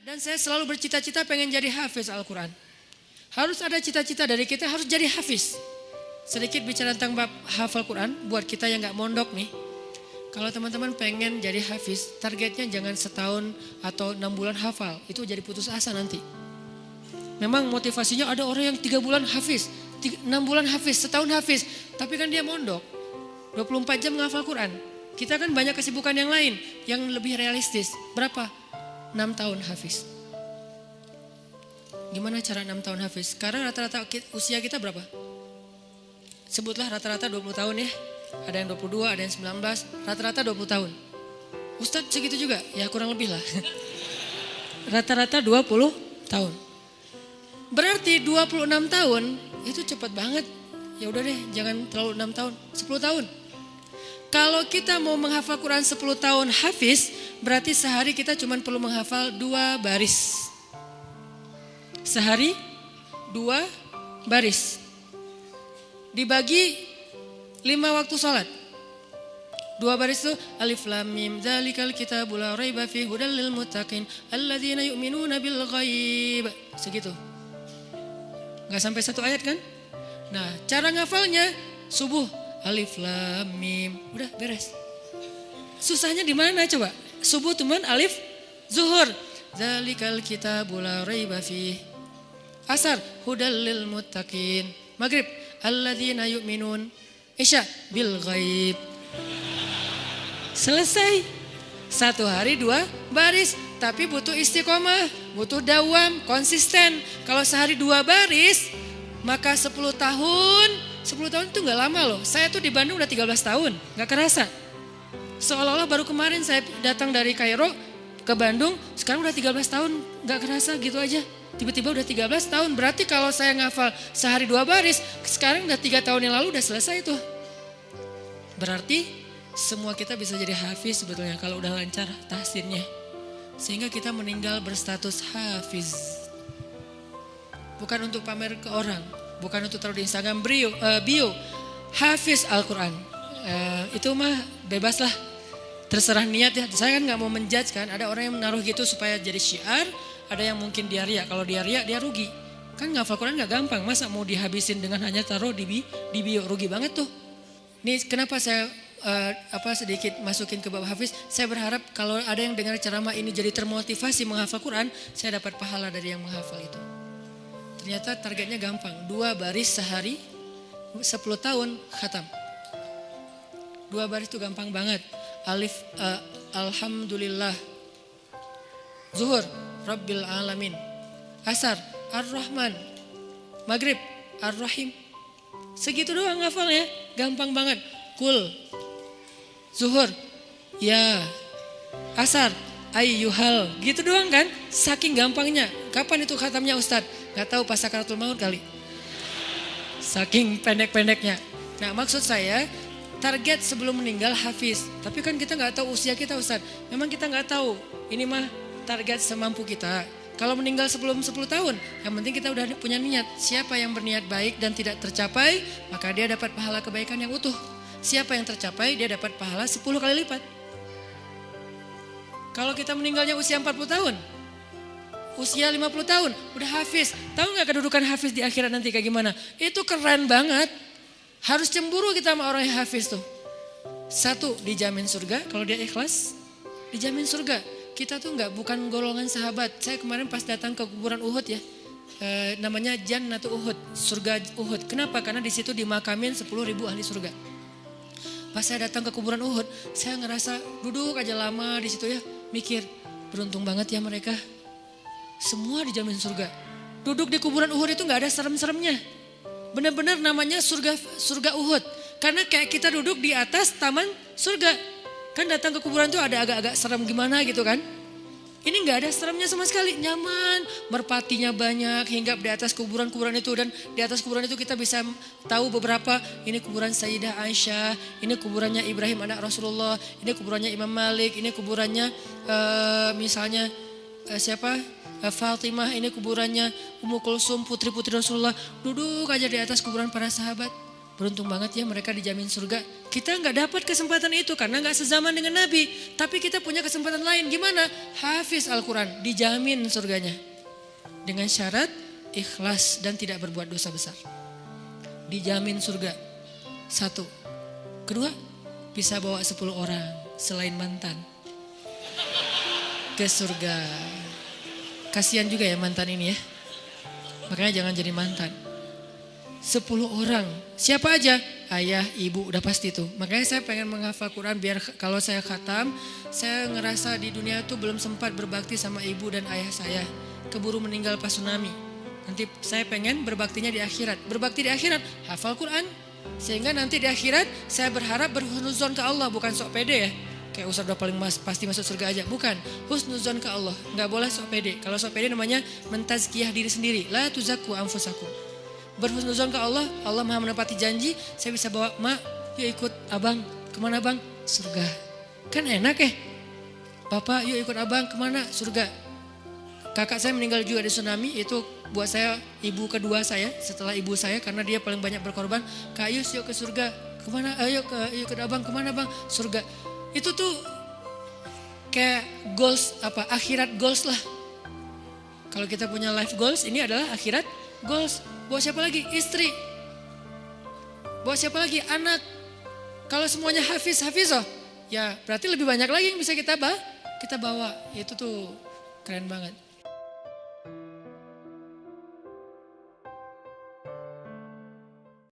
Dan saya selalu bercita-cita pengen jadi hafiz Al-Quran. Harus ada cita-cita dari kita harus jadi hafiz. Sedikit bicara tentang bab hafal Quran buat kita yang gak mondok nih. Kalau teman-teman pengen jadi hafiz, targetnya jangan setahun atau 6 bulan hafal. Itu jadi putus asa nanti. Memang motivasinya ada orang yang 3 bulan hafiz, 6 bulan hafiz, setahun hafiz. Tapi kan dia mondok, 24 jam menghafal Quran. Kita kan banyak kesibukan yang lain, yang lebih realistis. Berapa? 6 tahun hafiz. Gimana cara 6 tahun hafiz? Sekarang rata-rata usia kita berapa? Sebutlah rata-rata 20 tahun ya. Ada yang 22, ada yang 19, rata-rata 20 tahun. Ustadz segitu juga? Ya kurang lebih lah. Rata-rata 20 tahun. Berarti 26 tahun itu cepat banget. Ya udah deh, jangan terlalu 6 tahun, 10 tahun. Kalau kita mau menghafal Quran 10 tahun hafiz, berarti sehari kita cuma perlu menghafal 2 baris. Sehari 2 baris. Dibagi 5 waktu sholat. 2 baris itu alif lam mim dzalikal kitabul la raiba fihi hudal lil muttaqin alladzina yu'minuna bil ghaib. Segitu. Enggak sampai 1 ayat kan? Nah, cara ngafalnya subuh alif lam mim, udah beres. Susahnya di mana coba? Subuh teman alif, zuhur dzalikal kitabul la raiba fihi. Asar hudal lil muttaqin. Maghrib alladzina yu'minun. Isya bil ghaib. Selesai. 1 hari 2 baris. Tapi butuh istiqomah, butuh dawam, konsisten. Kalau sehari 2 baris, maka 10 tahun. 10 tahun itu gak lama loh. Saya tuh di Bandung udah 13 tahun, gak kerasa. Seolah-olah baru kemarin saya datang dari Kairo ke Bandung, sekarang udah 13 tahun, gak kerasa gitu aja. Tiba-tiba udah 13 tahun, berarti kalau saya ngafal sehari 2 baris, sekarang udah 3 tahun yang lalu udah selesai tuh. Berarti semua kita bisa jadi hafiz sebetulnya kalau udah lancar tahsinnya. Sehingga kita meninggal berstatus hafiz. Bukan untuk pamer ke orang, bukan untuk taruh di Instagram bio, hafiz Al-Quran. Itu mah bebas lah, terserah niat ya. Saya kan gak mau menjudge kan, ada orang yang menaruh gitu supaya jadi syiar. Ada yang mungkin dia riak, kalau dia riak dia rugi. Kan ngafal Quran gak gampang, masa mau dihabisin dengan hanya taruh di bio, rugi banget tuh. Ini kenapa saya sedikit masukin ke bab hafiz. Saya berharap kalau ada yang dengar ceramah ini jadi termotivasi menghafal Quran, saya dapat pahala dari yang menghafal itu. Ternyata targetnya gampang, 2 baris sehari, 10 tahun khatam. 2 baris itu gampang banget. Alif, alhamdulillah. Zuhur, Rabbil alamin. Asar, Ar-Rahman. Maghrib, Ar-Rahim. Segitu doang ngafalnya, gampang banget. Kul, Zuhur, ya. Asar, ayyuhal. Gitu doang kan, saking gampangnya. Kapan itu khatamnya Ustadz? Gak tahu pas sakaratul maut kali. Saking pendek-pendeknya. Nah maksud saya, target sebelum meninggal hafiz. Tapi kan kita gak tahu usia kita Ustadz. Memang kita gak tahu, ini mah target semampu kita. Kalau meninggal sebelum 10 tahun, yang penting kita udah punya niat. Siapa yang berniat baik dan tidak tercapai, maka dia dapat pahala kebaikan yang utuh. Siapa yang tercapai, dia dapat pahala 10 kali lipat. Kalau kita meninggalnya usia 40 tahun, usia 50 tahun, udah hafiz. Tahu gak kedudukan hafiz di akhirat nanti kayak gimana? Itu keren banget. Harus cemburu kita sama orang yang hafiz tuh. 1, dijamin surga, kalau dia ikhlas, dijamin surga. Kita tuh bukan golongan sahabat. Saya kemarin pas datang ke kuburan Uhud ya, namanya Jannatu Uhud, surga Uhud. Kenapa? Karena di situ dimakamin 10.000 ahli surga. Pas saya datang ke kuburan Uhud, saya ngerasa duduk aja lama di situ ya, mikir beruntung banget ya mereka. Semua dijamin surga. Duduk di kuburan Uhud itu nggak ada serem-seremnya. Benar-benar namanya surga Uhud. Karena kayak kita duduk di atas taman surga. Kan datang ke kuburan tuh ada agak-agak serem gimana gitu kan. Ini gak ada seremnya sama sekali, nyaman, merpatinya banyak, hinggap di atas kuburan-kuburan itu. Dan di atas kuburan itu kita bisa tahu beberapa, ini kuburan Sayyidah Aisyah, ini kuburannya Ibrahim anak Rasulullah, ini kuburannya Imam Malik, ini kuburannya misalnya Fatimah, ini kuburannya Ummu Kulsum, putri-putri Rasulullah. Duduk aja di atas kuburan para sahabat. Beruntung banget ya mereka dijamin surga. Kita nggak dapat kesempatan itu karena nggak sezaman dengan Nabi. Tapi kita punya kesempatan lain. Gimana? Hafiz Al-Quran, dijamin surganya. Dengan syarat ikhlas dan tidak berbuat dosa besar. Dijamin surga. 1. Kedua, bisa bawa 10 orang selain mantan ke surga. Kasihan juga ya mantan ini ya. Makanya jangan jadi mantan. 10 orang. Siapa aja? Ayah, ibu, udah pasti tuh. Makanya saya pengen menghafal Quran biar kalau saya khatam, saya ngerasa di dunia tuh belum sempat berbakti sama ibu dan ayah saya. Keburu meninggal pas tsunami. Nanti saya pengen berbaktinya di akhirat. Berbakti di akhirat, hafal Quran. Sehingga nanti di akhirat saya berharap berhusnuzon ke Allah, bukan sok pede ya. Kayak Ustaz udah paling pasti masuk surga aja. Bukan, husnuzon ke Allah. Gak boleh sok pede. Kalau sok pede namanya mentazkiyah diri sendiri. La tuzakku anfusakum. Berhusnuzon ke Allah, Allah maha menepati janji. Saya bisa bawa, mak yuk ikut abang. Kemana bang? Surga. Kan enak ya. Bapak yuk ikut abang kemana? Surga. Kakak saya meninggal juga di tsunami. Itu buat saya ibu kedua saya setelah ibu saya. Karena dia paling banyak berkorban. Kak Yus yuk ke surga. Kemana? Ayo ke abang. Kemana bang? Surga. Itu tuh kayak goals akhirat goals lah. Kalau kita punya life goals, ini adalah akhirat goals. Bawa siapa lagi? Istri. Bawa siapa lagi? Anak. Kalau semuanya hafiz oh, ya berarti lebih banyak lagi yang bisa kita bawa. Itu tuh keren banget.